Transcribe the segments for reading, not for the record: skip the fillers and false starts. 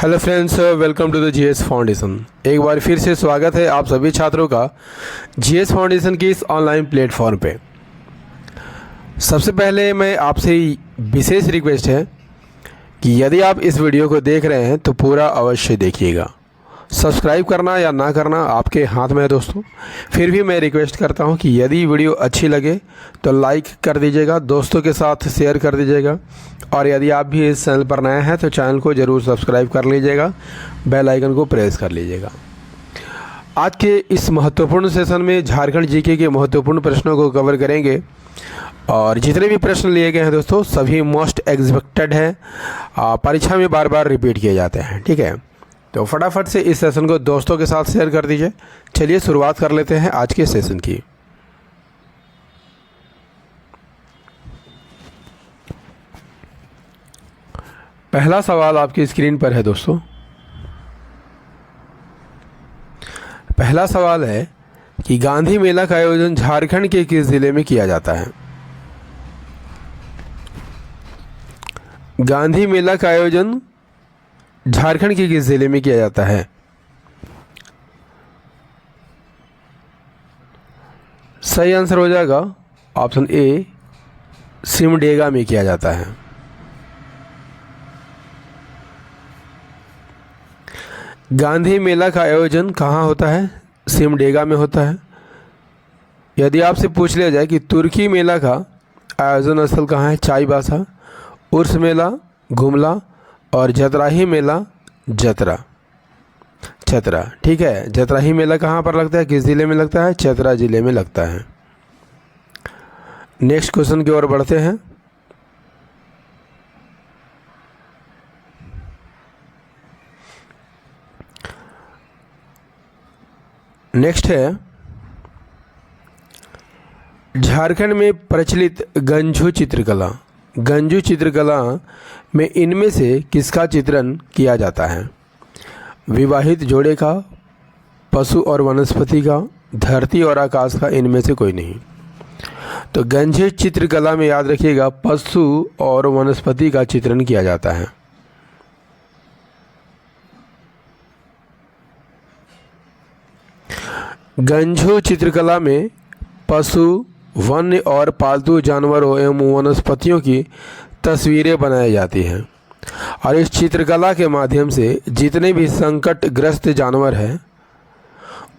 Hello friends, welcome to the GS foundation. एक बार फिर से स्वागत है आप सभी छात्रों का जीएस फाउंडेशन की इस ऑनलाइन प्लेटफॉर्म पे। सबसे पहले मैं आपसे विशेष रिक्वेस्ट है कि यदि आप इस वीडियो को देख रहे हैं तो पूरा अवश्य देखिएगा। सब्सक्राइब करना या ना करना आपके हाथ में है दोस्तों। फिर भी मैं रिक्वेस्ट करता हूं कि यदि वीडियो अच्छी लगे तो लाइक कर दीजिएगा, दोस्तों के साथ शेयर कर दीजिएगा, और यदि आप भी इस चैनल पर नए हैं तो चैनल को ज़रूर सब्सक्राइब कर लीजिएगा, बेल आइकन को प्रेस कर लीजिएगा। आज के इस महत्वपूर्ण सेशन में झारखंड जीके के महत्वपूर्ण प्रश्नों को कवर करेंगे, और जितने भी प्रश्न लिए गए हैं दोस्तों सभी मोस्ट एक्सपेक्टेड हैं, परीक्षा में बार बार रिपीट किए जाते हैं। ठीक है, तो फटाफट से इस सेशन को दोस्तों के साथ शेयर कर दीजिए। चलिए शुरुआत कर लेते हैं आज के सेशन की। पहला सवाल आपकी स्क्रीन पर है दोस्तों। पहला सवाल है कि गांधी मेला का आयोजन झारखंड के किस जिले में किया जाता है? गांधी मेला का आयोजन झारखंड के किस जिले में किया जाता है? सही आंसर हो जाएगा ऑप्शन ए, सिमडेगा में किया जाता है। गांधी मेला का आयोजन कहाँ होता है? सिमडेगा में होता है। यदि आपसे पूछ लिया जाए कि तुर्की मेला का आयोजन स्थल कहाँ है? चाईबासा, उर्स मेला गुमला, और जतराही मेला चतरा। ठीक है, जतराही मेला कहाँ पर लगता है, किस ज़िले में लगता है? चतरा ज़िले में लगता है। नेक्स्ट क्वेश्चन की ओर बढ़ते हैं। नेक्स्ट है झारखंड में प्रचलित गंजू चित्रकला में इनमें से किसका चित्रण किया जाता है? विवाहित जोड़े का, पशु और वनस्पति का, धरती और आकाश का, इनमें से कोई नहीं। तो गंजे चित्रकला में याद रखिएगा पशु और वनस्पति का चित्रण किया जाता है। गंजू चित्रकला में पशु, वन्य और पालतू जानवरों एवं वनस्पतियों की तस्वीरें बनाई जाती हैं, और इस चित्रकला के माध्यम से जितने भी संकटग्रस्त जानवर हैं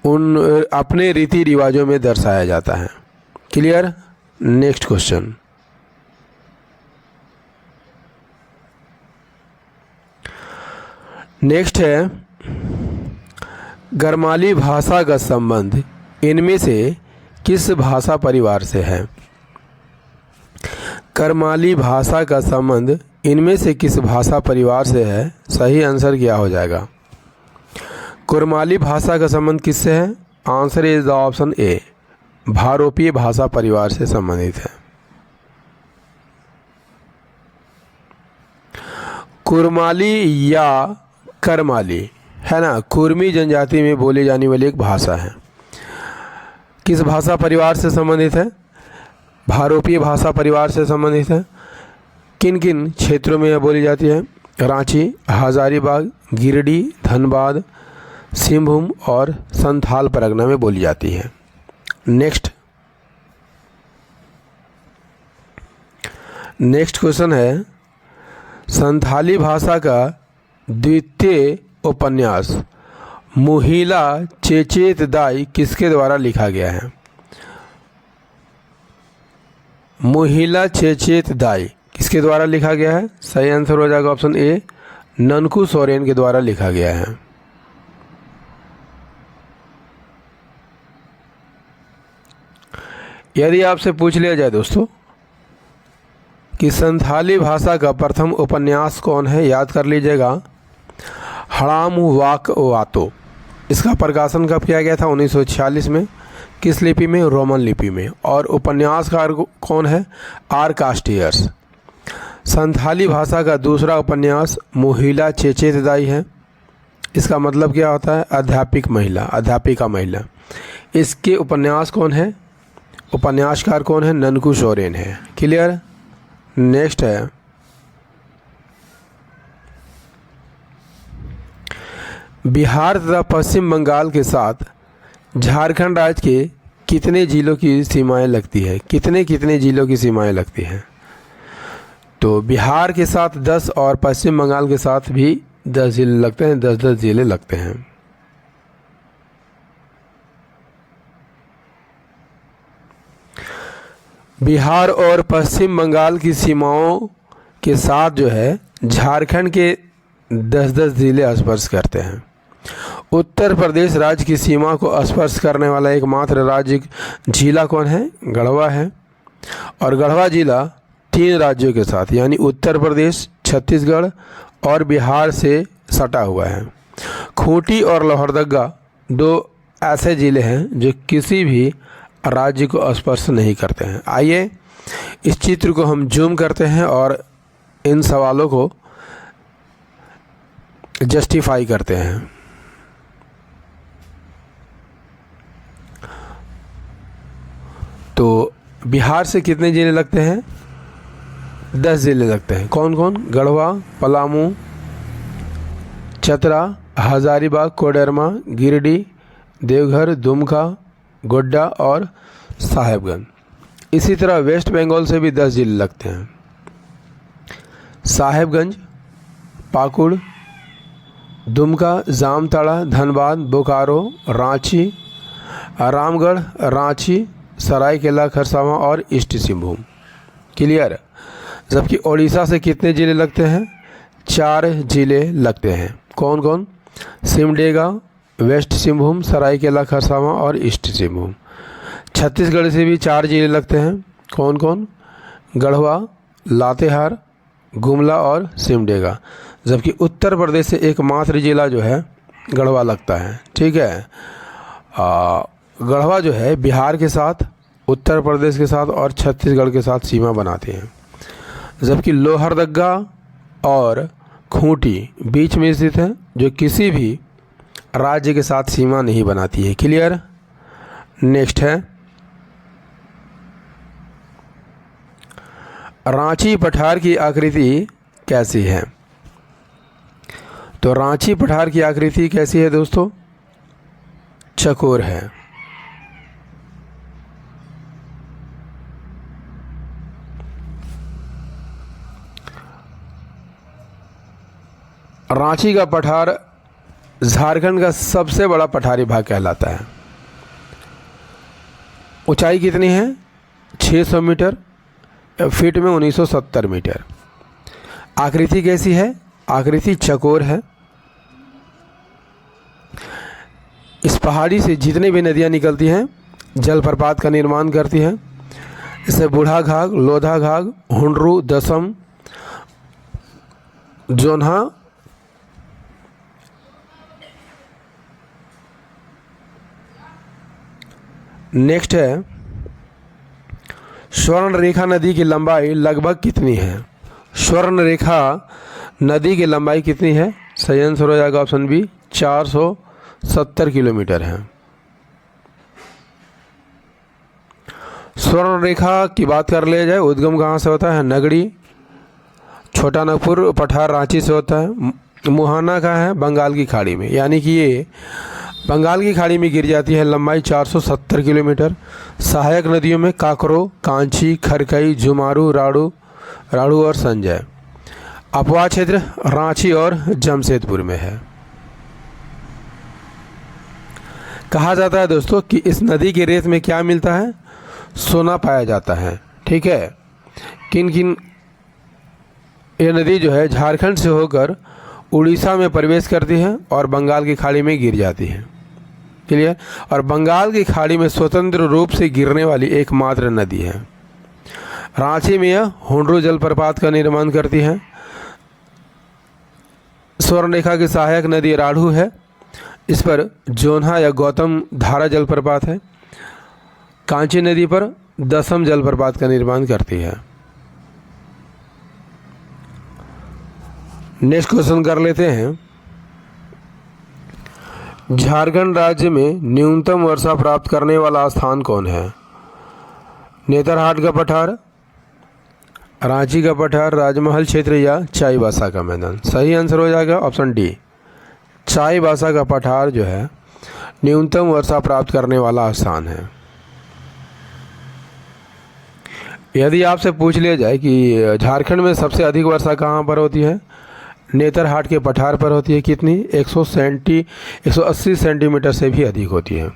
उन अपने रीति रिवाजों में दर्शाया जाता है। क्लियर? Next question. नेक्स्ट है गरमाली भाषा का संबंध इनमें से किस भाषा परिवार से है? करमाली भाषा का संबंध इनमें से किस भाषा परिवार से है? सही आंसर क्या हो जाएगा? कुरमाली भाषा का संबंध किससे है? Answer is the option A, भारोपीय भाषा परिवार से संबंधित है। कुरमाली या करमाली है ना, कुर्मी जनजाति में बोली जाने वाली एक भाषा है। किस भाषा परिवार से संबंधित है? भारोपीय भाषा परिवार से संबंधित है। किन किन क्षेत्रों में यह बोली जाती है? रांची, हजारीबाग, गिरिडीह, धनबाद, सिंहभूम और संथाल परगना में बोली जाती है। नेक्स्ट क्वेश्चन है संथाली भाषा का द्वितीय उपन्यास मुहिला चेचेत दाई किसके द्वारा लिखा गया है? मुहिला चेचेत दाई किसके द्वारा लिखा गया है? सही आंसर हो जाएगा ऑप्शन ए, ननकू सोरेन के द्वारा लिखा गया है। यदि आपसे पूछ लिया जाए दोस्तों कि संथाली भाषा का प्रथम उपन्यास कौन है, याद कर लीजिएगा हड़ाम वाक वातो। इसका प्रकाशन कब किया गया था? 1946 में। किस लिपि में? रोमन लिपि में। और उपन्यासकार कौन है? आर कास्टियर्स। संथाली भाषा का दूसरा उपन्यास मुहिला चेचेत दाई है। इसका मतलब क्या होता है? अध्यापिका महिला। इसके उपन्यास कौन है? उपन्यासकार कौन है? ननकू सोरेन है। क्लियर? नेक्स्ट है बिहार तथा पश्चिम बंगाल के साथ झारखंड राज्य के कितने जिलों की सीमाएं लगती है? कितने कितने जिलों की सीमाएं लगती हैं? तो बिहार के साथ 10 और पश्चिम बंगाल के साथ भी 10 जिले लगते हैं, 10-10 जिले लगते हैं। बिहार और पश्चिम बंगाल की सीमाओं के साथ जो है झारखंड के 10-10 जिले स्पर्श करते हैं। उत्तर प्रदेश राज्य की सीमा को स्पर्श करने वाला एकमात्र राज्य जिला कौन है? गढ़वा है। और गढ़वा जिला 3 राज्यों के साथ यानी उत्तर प्रदेश, छत्तीसगढ़ और बिहार से सटा हुआ है। खूंटी और लोहरदगा 2 ऐसे जिले हैं जो किसी भी राज्य को स्पर्श नहीं करते हैं। आइए इस चित्र को हम जूम करते हैं और इन सवालों को जस्टिफाई करते हैं। तो बिहार से कितने जिले लगते हैं? 10 जिले लगते हैं। कौन कौन? गढ़वा, पलामू, चतरा, हजारीबाग, कोडरमा, गिरिडीह, देवघर, दुमका, गोड्डा और साहेबगंज। इसी तरह वेस्ट बंगाल से भी 10 जिले लगते हैं। साहेबगंज, पाकुड़, दुमका, जामताड़ा, धनबाद, बोकारो, रांची, रामगढ़, रांची, सरायकेला खरसावां और ईस्ट सिंहभूम। क्लियर? जबकि ओडिशा से कितने जिले लगते हैं? 4 जिले लगते हैं। कौन कौन? सिमडेगा, वेस्ट सिंहभूम, सरायकेला खरसावां और ईस्ट सिंहभूम। छत्तीसगढ़ से भी 4 जिले लगते हैं। कौन कौन? गढ़वा, लातेहार, गुमला और सिमडेगा। जबकि उत्तर प्रदेश से एकमात्र जिला जो है गढ़वा लगता है। ठीक है। गढ़वा जो है बिहार के साथ, उत्तर प्रदेश के साथ और छत्तीसगढ़ के साथ सीमा बनाती हैं। जबकि लोहरदगा और खूंटी बीच में स्थित है जो किसी भी राज्य के साथ सीमा नहीं बनाती है। क्लियर? नेक्स्ट है रांची पठार की आकृति कैसी है? तो रांची पठार की आकृति कैसी है दोस्तों? चकोर है। रांची का पठार झारखंड का सबसे बड़ा पठारी भाग कहलाता है। ऊंचाई कितनी है? 600 मीटर, फीट में 1970 मीटर। आकृति कैसी है? आकृति चकोर है। इस पहाड़ी से जितनी भी नदियां निकलती हैं जलप्रपात का निर्माण करती हैं। जैसे बूढ़ा घाघ, लोधा घाघ, हुंडरू, दसम, जोन्हा, नेक्स्ट है स्वर्ण रेखा नदी की लंबाई लगभग कितनी है? स्वर्ण रेखा नदी की लंबाई कितनी है? सही आंसर हो जाएगा ऑप्शन बी, 470 किलोमीटर है। स्वर्ण रेखा की बात कर लिया जाए, उद्गम कहाँ से होता है? नगड़ी। छोटा नागपुर पठार रांची से होता है। मुहाना कहाँ है? बंगाल की खाड़ी में, यानी कि ये बंगाल की खाड़ी में गिर जाती है। लंबाई 470 किलोमीटर। सहायक नदियों में काकरो, कांची, खरकई, जुमारू, राड़ू और संजय। अपवाह क्षेत्र रांची और जमशेदपुर में है। कहा जाता है दोस्तों कि इस नदी के रेत में क्या मिलता है? सोना पाया जाता है। ठीक है। किन किन ये नदी जो है झारखंड से होकर उड़ीसा में प्रवेश करती है और बंगाल की खाड़ी में गिर जाती है। क्लियर? और बंगाल की खाड़ी में स्वतंत्र रूप से गिरने वाली एकमात्र नदी है। रांची में यह हुंडरू जलप्रपात का निर्माण करती है। स्वर्ण रेखा की सहायक नदी राढ़ू है। इस पर जोन्हा या गौतम धारा जलप्रपात है। कांची नदी पर दसम जलप्रपात का निर्माण करती है। नेक्स्ट क्वेश्चन कर लेते हैं। झारखंड राज्य में न्यूनतम वर्षा प्राप्त करने वाला स्थान कौन है? नेतरहाट का पठार, रांची का पठार, राजमहल क्षेत्र या चाईबासा का मैदान। सही आंसर हो जाएगा ऑप्शन डी, चाईबासा का पठार जो है न्यूनतम वर्षा प्राप्त करने वाला स्थान है। यदि आपसे पूछ लिया जाए कि झारखंड में सबसे अधिक वर्षा कहाँ पर होती है, नेतरहाट के पठार पर होती है। कितनी? 180 सेंटीमीटर से भी अधिक होती है,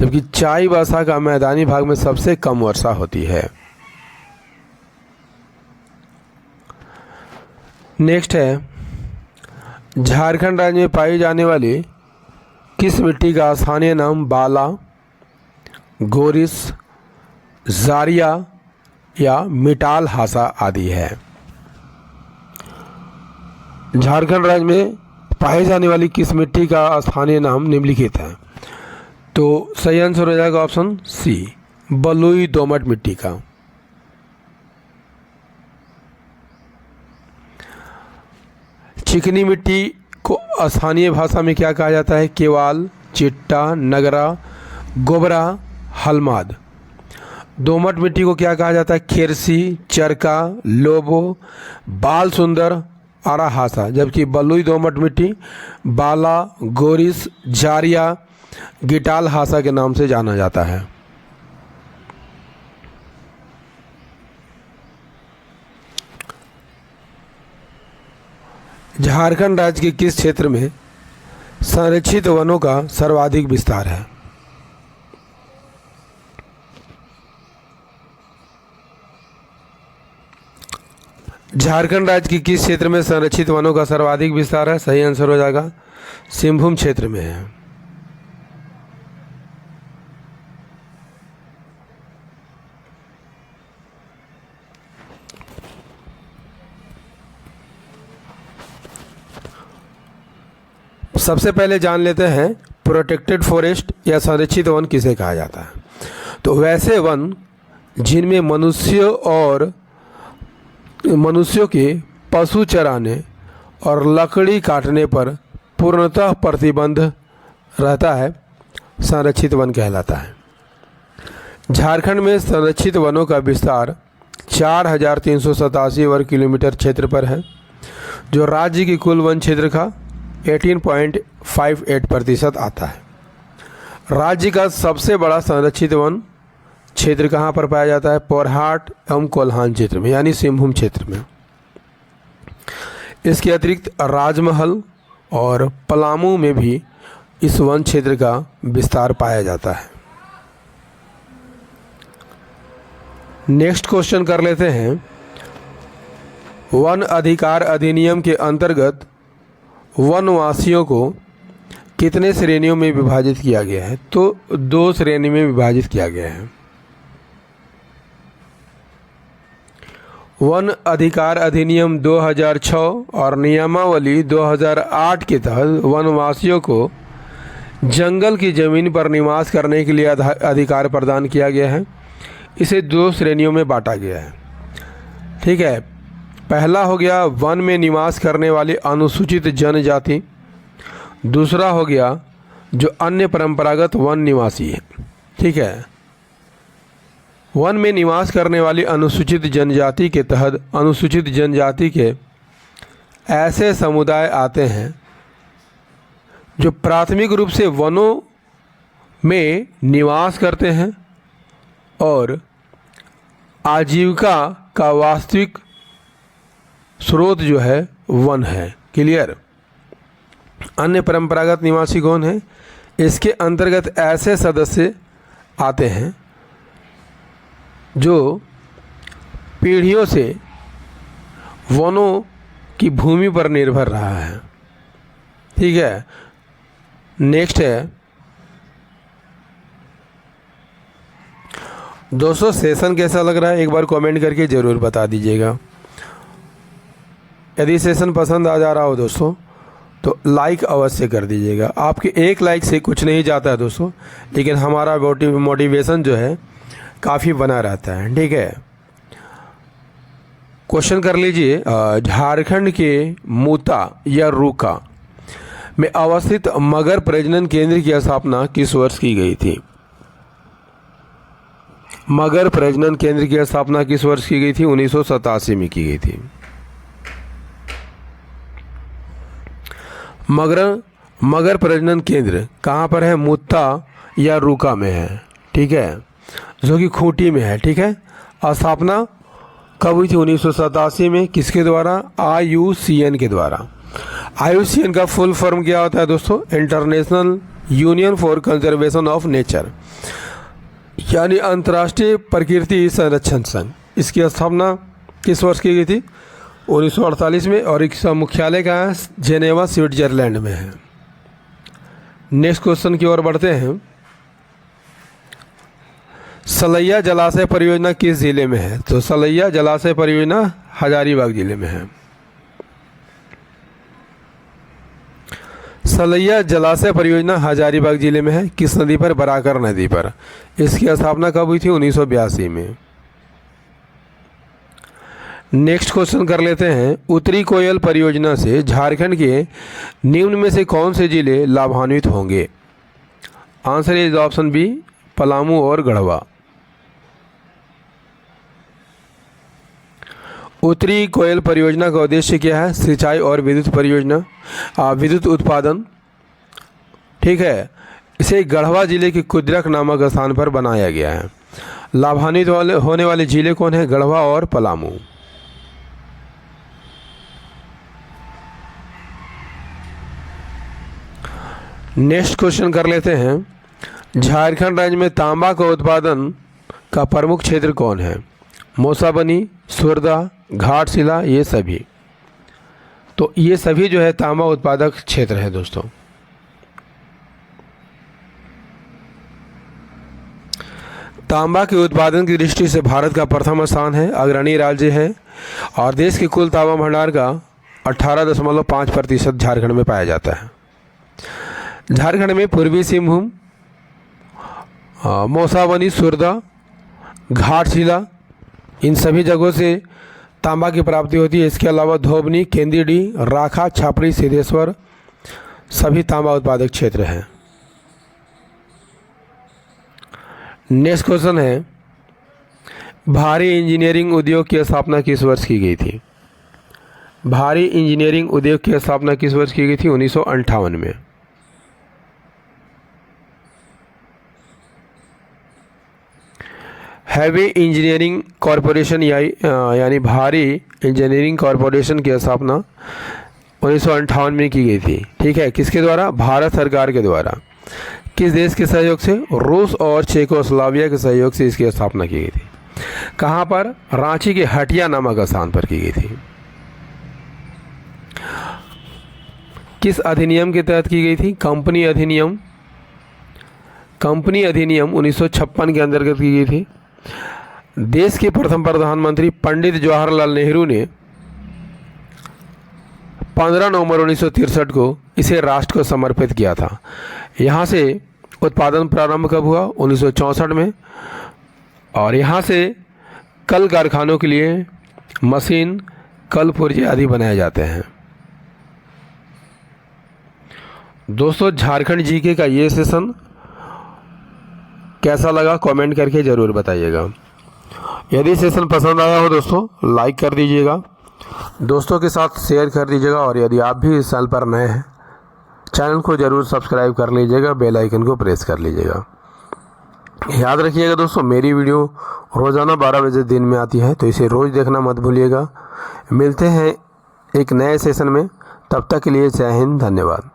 जबकि चाईबासा का मैदानी भाग में सबसे कम वर्षा होती है। नेक्स्ट है, झारखंड राज्य में पाई जाने वाली किस मिट्टी का स्थानीय नाम बाला, गोरिस, जारिया या मिटाल हासा आदि है? झारखंड राज्य में पाई जाने वाली किस मिट्टी का स्थानीय नाम निम्नलिखित है? तो सही आंसर हो जाएगा ऑप्शन सी, बलुई दोमट मिट्टी का। चिकनी मिट्टी को स्थानीय भाषा में क्या कहा जाता है? केवाल, चिट्टा, नगरा, गोबरा, हलमाद। दोमट मिट्टी को क्या कहा जाता है? खेरसी, चरका, लोबो, बाल सुंदर, आराहासा। जबकि बलुई दोमट मिट्टी बाला, गोरिस, जारिया, गिटाल हासा के नाम से जाना जाता है। झारखंड राज्य के किस क्षेत्र में संरक्षित वनों का सर्वाधिक विस्तार है? झारखंड राज्य के किस क्षेत्र में संरक्षित वनों का सर्वाधिक विस्तार है? सही आंसर हो जाएगा सिंहभूम क्षेत्र में है। सबसे पहले जान लेते हैं प्रोटेक्टेड फॉरेस्ट या संरक्षित वन किसे कहा जाता है। तो वैसे वन जिनमें मनुष्यों के पशु चराने और लकड़ी काटने पर पूर्णतः प्रतिबंध रहता है, संरक्षित वन कहलाता है। झारखंड में संरक्षित वनों का विस्तार 4387 वर्ग किलोमीटर क्षेत्र पर है, जो राज्य की कुल वन क्षेत्र का 18.58% आता है। राज्य का सबसे बड़ा संरक्षित वन क्षेत्र कहाँ पर पाया जाता है? पोरहाट एवं कोल्हान क्षेत्र में, यानी सिंहभूम क्षेत्र में। इसके अतिरिक्त राजमहल और पलामू में भी इस वन क्षेत्र का विस्तार पाया जाता है। नेक्स्ट क्वेश्चन कर लेते हैं, वन अधिकार अधिनियम के अंतर्गत वनवासियों को कितने श्रेणियों में विभाजित किया गया है? तो 2 श्रेणी में विभाजित किया गया है। वन अधिकार अधिनियम 2006 और नियमावली 2008 के तहत वनवासियों को जंगल की जमीन पर निवास करने के लिए अधिकार प्रदान किया गया है। इसे 2 श्रेणियों में बांटा गया है। ठीक है, पहला हो गया वन में निवास करने वाली अनुसूचित जनजाति, दूसरा हो गया जो अन्य परंपरागत वन निवासी है। ठीक है, वन में निवास करने वाली अनुसूचित जनजाति के तहत अनुसूचित जनजाति के ऐसे समुदाय आते हैं जो प्राथमिक रूप से वनों में निवास करते हैं और आजीविका का वास्तविक स्रोत जो है वन है। क्लियर? अन्य परंपरागत निवासी कौन है? इसके अंतर्गत ऐसे सदस्य आते हैं जो पीढ़ियों से वनों की भूमि पर निर्भर रहा है। ठीक है, नेक्स्ट है दोस्तों, सेशन कैसा लग रहा है एक बार कमेंट करके ज़रूर बता दीजिएगा। यदि सेशन पसंद आ जा रहा हो दोस्तों तो लाइक अवश्य कर दीजिएगा। आपके एक लाइक से कुछ नहीं जाता है दोस्तों, लेकिन हमारा मोटिवेशन जो है काफ़ी बना रहता है। ठीक है, क्वेश्चन कर लीजिए, झारखंड के मूता या रूका में अवस्थित मगर प्रजनन केंद्र की स्थापना किस वर्ष की गई थी? मगर प्रजनन केंद्र की स्थापना किस वर्ष की गई थी? 1987 में की गई थी। मगर प्रजनन केंद्र कहाँ पर है? मुत्ता या रूका में है, ठीक है, जो कि खूंटी में है, ठीक है। स्थापना कब हुई थी? 1987 में। किसके द्वारा? IUCN के द्वारा। IUCN का फुल फॉर्म क्या होता है दोस्तों? International union for conservation of nature, यानी अंतर्राष्ट्रीय प्रकृति संरक्षण संघ। इसकी स्थापना किस वर्ष की गई थी? 1948 में। और इसका मुख्यालय कहाँ है? जेनेवा स्विट्जरलैंड में है। नेक्स्ट क्वेश्चन की ओर बढ़ते हैं। सलैया जलाशय परियोजना किस जिले में है? तो सलैया जलाशय परियोजना हजारीबाग जिले में है। सलैया जलाशय परियोजना हजारीबाग जिले में है। किस नदी पर? बराकर नदी पर। इसकी स्थापना कब हुई थी? 1982 में। नेक्स्ट क्वेश्चन कर लेते हैं। उत्तरी कोयल परियोजना से झारखंड के निम्न में से कौन से जिले लाभान्वित होंगे? Answer is option B, Palamu और गढ़वा। उत्तरी कोयल परियोजना का उद्देश्य क्या है? सिंचाई और विद्युत परियोजना, विद्युत उत्पादन, ठीक है। इसे गढ़वा जिले के कुद्रक नामक स्थान पर बनाया गया है। लाभान्वित होने वाले जिले कौन है? गढ़वा और पलामू। नेक्स्ट क्वेश्चन कर लेते हैं। झारखंड राज्य में तांबा का उत्पादन का प्रमुख क्षेत्र कौन है? मौसाबनी, सुरदा, घाटशिला, ये सभी। तो ये सभी जो है तांबा उत्पादक क्षेत्र है दोस्तों। तांबा के उत्पादन की दृष्टि से भारत का प्रथम स्थान है, अग्रणी राज्य है। और देश के कुल तांबा भंडार का 18.5% झारखंड में पाया जाता है। झारखंड में पूर्वी सिंहभूम, मौसाबनी, सुरदा, घाटशिला, इन सभी जगहों से तांबा की प्राप्ति होती है। इसके अलावा धोबनी, केंदीडी, राखा, छापड़ी, सिद्धेश्वर सभी तांबा उत्पादक क्षेत्र हैं। नेक्स्ट क्वेश्चन है। भारी इंजीनियरिंग उद्योग की स्थापना किस वर्ष की गई थी? भारी इंजीनियरिंग उद्योग की स्थापना किस वर्ष की गई थी? 1958 में। हैवी इंजीनियरिंग कॉरपोरेशन यानी भारी इंजीनियरिंग कॉरपोरेशन की स्थापना 1958 में की गई थी, ठीक है। किसके द्वारा? भारत सरकार के द्वारा। किस देश के सहयोग से? रूस और चेकोस्लोवाकिया के सहयोग से इसकी स्थापना की गई थी। कहाँ पर? रांची के हटिया नामक स्थान पर की गई थी। किस अधिनियम के तहत की गई थी? कंपनी अधिनियम। कंपनी अधिनियम 1956 के अंतर्गत की गई थी। देश के प्रथम प्रधानमंत्री पंडित जवाहरलाल नेहरू ने 15 नवंबर 1963 को इसे राष्ट्र को समर्पित किया था। यहाँ से उत्पादन प्रारंभ कब हुआ? 1964 में। और यहाँ से कल कारखानों के लिए मशीन, कल पुर्जे आदि बनाए जाते हैं। दोस्तों, झारखंड जीके का ये सेशन कैसा लगा कमेंट करके ज़रूर बताइएगा। यदि सेशन पसंद आया हो दोस्तों लाइक कर दीजिएगा, दोस्तों के साथ शेयर कर दीजिएगा। और यदि आप भी इस साल पर नए हैं चैनल को ज़रूर सब्सक्राइब कर लीजिएगा, बेल आइकन को प्रेस कर लीजिएगा। याद रखिएगा दोस्तों, मेरी वीडियो रोज़ाना 12 बजे दिन में आती है, तो इसे रोज़ देखना मत भूलिएगा। मिलते हैं एक नए सेशन में, तब तक के लिए जय हिंद, धन्यवाद।